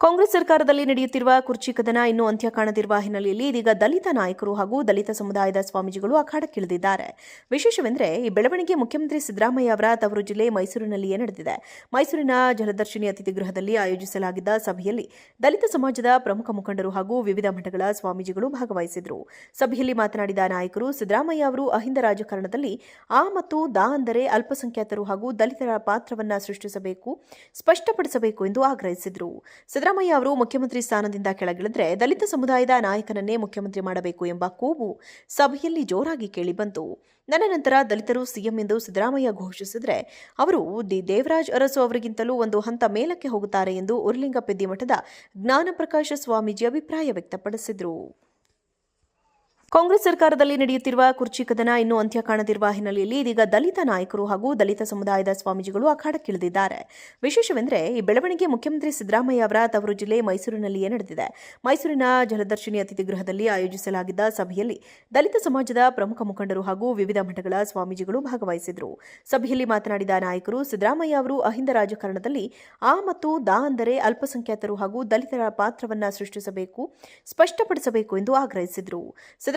ಕಾಂಗ್ರೆಸ್ ಸರ್ಕಾರದಲ್ಲಿ ನಡೆಯುತ್ತಿರುವ ಕುರ್ಚಿ ಕದನ ಇನ್ನೂ ಅಂತ್ಯ ಕಾಣದಿರುವ ಹಿನ್ನೆಲೆಯಲ್ಲಿ ಇದೀಗ ದಲಿತ ನಾಯಕರು ಹಾಗೂ ದಲಿತ ಸಮುದಾಯದ ಸ್ವಾಮೀಜಿಗಳು ಅಖಾಡಕ್ಕಿಳಿದಿದ್ದಾರೆ. ವಿಶೇಷವೆಂದರೆ ಈ ಬೆಳವಣಿಗೆ ಮುಖ್ಯಮಂತ್ರಿ ಸಿದ್ದರಾಮಯ್ಯ ಅವರ ತವರು ಜಿಲ್ಲೆ ಮೈಸೂರಿನಲ್ಲಿಯೇ ನಡೆದಿದೆ. ಮೈಸೂರಿನ ಜಲದರ್ಶಿನಿ ಅತಿಥಿ ಗೃಹದಲ್ಲಿ ಆಯೋಜಿಸಲಾಗಿದ್ದ ಸಭೆಯಲ್ಲಿ ದಲಿತ ಸಮಾಜದ ಪ್ರಮುಖ ಮುಖಂಡರು ಹಾಗೂ ವಿವಿಧ ಮಠಗಳ ಸ್ವಾಮೀಜಿಗಳು ಭಾಗವಹಿಸಿದರು. ಸಭೆಯಲ್ಲಿ ಮಾತನಾಡಿದ ನಾಯಕರು, ಸಿದ್ದರಾಮಯ್ಯ ಅವರು ಅಹಿಂದ ರಾಜಕಾರಣದಲ್ಲಿ ಆ ಮತ್ತು ದಾ ಅಂದರೆ ಅಲ್ಪಸಂಖ್ಯಾತರು ಹಾಗೂ ದಲಿತರ ಪಾತ್ರವನ್ನು ಸೃಷ್ಟಿಸಬೇಕು, ಸ್ಪಷ್ಟಪಡಿಸಬೇಕು ಎಂದು ಆಗ್ರಹಿಸಿದರು. ಸಿದ್ದರಾಮಯ್ಯ ಅವರು ಮುಖ್ಯಮಂತ್ರಿ ಸ್ಥಾನದಿಂದ ಕೆಳಗಿಳಿದರೆ ದಲಿತ ಸಮುದಾಯದ ನಾಯಕನನ್ನೇ ಮುಖ್ಯಮಂತ್ರಿ ಮಾಡಬೇಕು ಎಂಬ ಕೂಗು ಸಭೆಯಲ್ಲಿ ಜೋರಾಗಿ ಕೇಳಿಬಂತು. ನನ್ನ ನಂತರ ದಲಿತರು ಸಿಎಂ ಎಂದು ಸಿದ್ದರಾಮಯ್ಯ ಘೋಷಿಸಿದರೆ ಅವರು ದೇವರಾಜ್ ಅರಸು ಅವರಿಗಿಂತಲೂ ಒಂದು ಹಂತ ಮೇಲಕ್ಕೆ ಹೋಗುತ್ತಾರೆ ಎಂದು ಉರ್ಲಿಂಗಪೆದ್ದಿ ಮಠದ ಜ್ಞಾನಪ್ರಕಾಶ ಸ್ವಾಮೀಜಿ ಅಭಿಪ್ರಾಯ ವ್ಯಕ್ತಪಡಿಸಿದರು. ಕಾಂಗ್ರೆಸ್ ಸರ್ಕಾರದಲ್ಲಿ ನಡೆಯುತ್ತಿರುವ ಕುರ್ಚಿ ಕದನ ಇನ್ನೂ ಅಂತ್ಯ ಕಾಣದಿರುವ ಹಿನ್ನೆಲೆಯಲ್ಲಿ ಇದೀಗ ದಲಿತ ನಾಯಕರು ಹಾಗೂ ದಲಿತ ಸಮುದಾಯದ ಸ್ವಾಮೀಜಿಗಳು ಅಖಾಡಕ್ಕಿಳಿದಿದ್ದಾರೆ. ವಿಶೇಷವೆಂದರೆ ಈ ಬೆಳವಣಿಗೆ ಮುಖ್ಯಮಂತ್ರಿ ಸಿದ್ದರಾಮಯ್ಯ ಅವರ ತವರು ಜಿಲ್ಲೆ ಮೈಸೂರಿನಲ್ಲಿಯೇ ನಡೆದಿದೆ. ಮೈಸೂರಿನ ಜಲದರ್ಶಿನಿ ಅತಿಥಿ ಗೃಹದಲ್ಲಿ ಆಯೋಜಿಸಲಾಗಿದ್ದ ಸಭೆಯಲ್ಲಿ ದಲಿತ ಸಮಾಜದ ಪ್ರಮುಖ ಮುಖಂಡರು ಹಾಗೂ ವಿವಿಧ ಮಠಗಳ ಸ್ವಾಮೀಜಿಗಳು ಭಾಗವಹಿಸಿದರು. ಸಭೆಯಲ್ಲಿ ಮಾತನಾಡಿದ ನಾಯಕರು, ಸಿದ್ದರಾಮಯ್ಯ ಅವರು ಅಹಿಂದ ರಾಜಕಾರಣದಲ್ಲಿ ಆ ಮತ್ತು ದಾ ಅಂದರೆ ಅಲ್ಪಸಂಖ್ಯಾತರು ಹಾಗೂ ದಲಿತರ ಪಾತ್ರವನ್ನು ಸೃಷ್ಟಿಸಬೇಕು, ಸ್ಪಷ್ಟಪಡಿಸಬೇಕು ಎಂದು ಆಗ್ರಹಿಸಿದರು.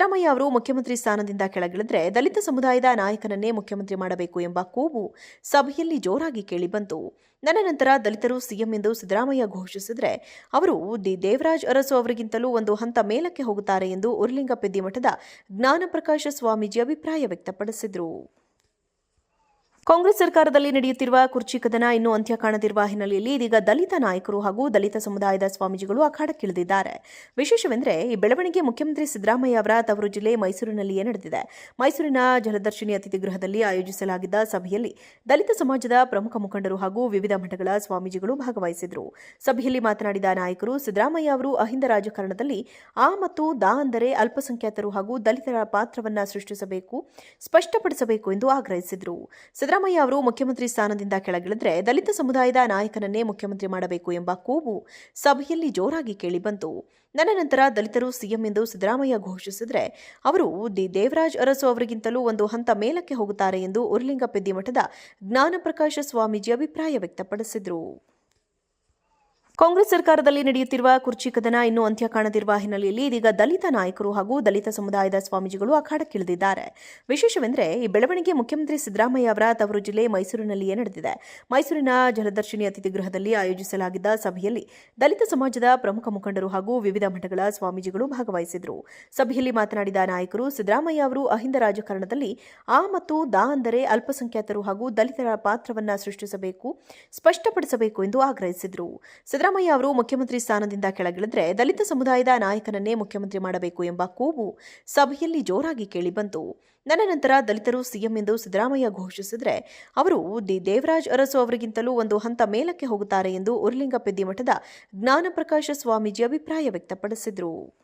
ಸಿದ್ದರಾಮಯ್ಯ ಅವರು ಮುಖ್ಯಮಂತ್ರಿ ಸ್ಥಾನದಿಂದ ಕೆಳಗಿಳಿದರೆ ದಲಿತ ಸಮುದಾಯದ ನಾಯಕನನ್ನೇ ಮುಖ್ಯಮಂತ್ರಿ ಮಾಡಬೇಕು ಎಂಬ ಕೂಗು ಸಭೆಯಲ್ಲಿ ಜೋರಾಗಿ ಕೇಳಿಬಂತು. ನನ್ನ ನಂತರ ದಲಿತರು ಸಿಎಂ ಎಂದು ಸಿದ್ದರಾಮಯ್ಯ ಘೋಷಿಸಿದರೆ ಅವರು ದೇವರಾಜ್ ಅರಸು ಅವರಿಗಿಂತಲೂ ಒಂದು ಹಂತ ಮೇಲಕ್ಕೆ ಹೋಗುತ್ತಾರೆ ಎಂದು ಉರ್ಲಿಂಗಪೆದ್ದಿ ಮಠದ ಜ್ಞಾನಪ್ರಕಾಶ ಸ್ವಾಮೀಜಿ ಅಭಿಪ್ರಾಯ ವ್ಯಕ್ತಪಡಿಸಿದರು. ಕಾಂಗ್ರೆಸ್ ಸರ್ಕಾರದಲ್ಲಿ ನಡೆಯುತ್ತಿರುವ ಕುರ್ಚಿ ಕದನ ಇನ್ನೂ ಅಂತ್ಯ ಕಾಣದಿರುವ ಹಿನ್ನೆಲೆಯಲ್ಲಿ ಇದೀಗ ದಲಿತ ನಾಯಕರು ಹಾಗೂ ದಲಿತ ಸಮುದಾಯದ ಸ್ವಾಮೀಜಿಗಳು ಅಖಾಡಕ್ಕಿಳಿದಿದ್ದಾರೆ. ವಿಶೇಷವೆಂದರೆ ಈ ಬೆಳವಣಿಗೆ ಮುಖ್ಯಮಂತ್ರಿ ಸಿದ್ದರಾಮಯ್ಯ ಅವರ ತವರು ಜಿಲ್ಲೆ ಮೈಸೂರಿನಲ್ಲಿಯೇ ನಡೆದಿದೆ. ಮೈಸೂರಿನ ಜಲದರ್ಶಿನಿ ಅತಿಥಿ ಗೃಹದಲ್ಲಿ ಆಯೋಜಿಸಲಾಗಿದ್ದ ಸಭೆಯಲ್ಲಿ ದಲಿತ ಸಮಾಜದ ಪ್ರಮುಖ ಮುಖಂಡರು ಹಾಗೂ ವಿವಿಧ ಮಠಗಳ ಸ್ವಾಮೀಜಿಗಳು ಭಾಗವಹಿಸಿದರು. ಸಭೆಯಲ್ಲಿ ಮಾತನಾಡಿದ ನಾಯಕರು, ಸಿದ್ದರಾಮಯ್ಯ ಅವರು ಅಹಿಂದ ರಾಜಕಾರಣದಲ್ಲಿ ಆ ಮತ್ತು ದಾ ಅಂದರೆ ಅಲ್ಪಸಂಖ್ಯಾತರು ಹಾಗೂ ದಲಿತರ ಪಾತ್ರವನ್ನು ಸೃಷ್ಟಿಸಬೇಕು, ಸ್ಪಷ್ಟಪಡಿಸಬೇಕು ಎಂದು ಆಗ್ರಹಿಸಿದರು. ಸಿದ್ದರಾಮಯ್ಯ ಅವರು ಮುಖ್ಯಮಂತ್ರಿ ಸ್ಥಾನದಿಂದ ಕೆಳಗಿಳಿದರೆ ದಲಿತ ಸಮುದಾಯದ ನಾಯಕನನ್ನೇ ಮುಖ್ಯಮಂತ್ರಿ ಮಾಡಬೇಕು ಎಂಬ ಕೂಗು ಸಭೆಯಲ್ಲಿ ಜೋರಾಗಿ ಕೇಳಿಬಂತು. ನನ್ನ ನಂತರ ದಲಿತರು ಸಿಎಂ ಎಂದು ಸಿದ್ದರಾಮಯ್ಯ ಘೋಷಿಸಿದರೆ ಅವರು ದೇವರಾಜ್ ಅರಸು ಅವರಿಗಿಂತಲೂ ಒಂದು ಹಂತ ಮೇಲಕ್ಕೆ ಹೋಗುತ್ತಾರೆ ಎಂದು ಉರ್ಲಿಂಗಪೆದ್ದಿ ಮಠದ ಜ್ಞಾನಪ್ರಕಾಶ ಸ್ವಾಮೀಜಿ ಅಭಿಪ್ರಾಯ ವ್ಯಕ್ತಪಡಿಸಿದರು. ಕಾಂಗ್ರೆಸ್ ಸರ್ಕಾರದಲ್ಲಿ ನಡೆಯುತ್ತಿರುವ ಕುರ್ಚಿ ಕದನ ಇನ್ನೂ ಅಂತ್ಯ ಕಾಣದಿರುವ ಹಿನ್ನೆಲೆಯಲ್ಲಿ ಇದೀಗ ದಲಿತ ನಾಯಕರು ಹಾಗೂ ದಲಿತ ಸಮುದಾಯದ ಸ್ವಾಮೀಜಿಗಳು ಅಖಾಡಕ್ಕಿಳಿದಿದ್ದಾರೆ. ವಿಶೇಷವೆಂದರೆ ಈ ಬೆಳವಣಿಗೆ ಮುಖ್ಯಮಂತ್ರಿ ಸಿದ್ದರಾಮಯ್ಯ ಅವರ ತವರು ಜಿಲ್ಲೆ ಮೈಸೂರಿನಲ್ಲಿಯೇ ನಡೆದಿದೆ. ಮೈಸೂರಿನ ಜಲದರ್ಶಿನಿ ಅತಿಥಿ ಗೃಹದಲ್ಲಿ ಆಯೋಜಿಸಲಾಗಿದ್ದ ಸಭೆಯಲ್ಲಿ ದಲಿತ ಸಮಾಜದ ಪ್ರಮುಖ ಮುಖಂಡರು ಹಾಗೂ ವಿವಿಧ ಮಠಗಳ ಸ್ವಾಮೀಜಿಗಳು ಭಾಗವಹಿಸಿದರು. ಸಭೆಯಲ್ಲಿ ಮಾತನಾಡಿದ ನಾಯಕರು, ಸಿದ್ದರಾಮಯ್ಯ ಅವರು ಅಹಿಂದ ರಾಜಕಾರಣದಲ್ಲಿ ಆ ಮತ್ತು ದಾ ಅಂದರೆ ಅಲ್ಪಸಂಖ್ಯಾತರು ಹಾಗೂ ದಲಿತರ ಪಾತ್ರವನ್ನು ಸೃಷ್ಟಿಸಬೇಕು, ಸ್ಪಷ್ಟಪಡಿಸಬೇಕು ಎಂದು ಆಗ್ರಹಿಸಿದರು. ಸಿದ್ದರಾಮಯ್ಯ ಅವರು ಮುಖ್ಯಮಂತ್ರಿ ಸ್ಥಾನದಿಂದ ಕೆಳಗಿಳಿದರೆ ದಲಿತ ಸಮುದಾಯದ ನಾಯಕನನ್ನೇ ಮುಖ್ಯಮಂತ್ರಿ ಮಾಡಬೇಕು ಎಂಬ ಕೂಗು ಸಭೆಯಲ್ಲಿ ಜೋರಾಗಿ ಕೇಳಿಬಂತು. ನನ್ನ ನಂತರ ದಲಿತರು ಸಿಎಂ ಎಂದು ಸಿದ್ದರಾಮಯ್ಯ ಘೋಷಿಸಿದರೆ ಅವರು ದೇವರಾಜ್ ಅರಸು ಅವರಿಗಿಂತಲೂ ಒಂದು ಹಂತ ಮೇಲಕ್ಕೆ ಹೋಗುತ್ತಾರೆ ಎಂದು ಉರ್ಲಿಂಗಪೆದ್ದಿ ಮಠದ ಜ್ಞಾನಪ್ರಕಾಶ ಸ್ವಾಮೀಜಿ ಅಭಿಪ್ರಾಯ ವ್ಯಕ್ತಪಡಿಸಿದರು.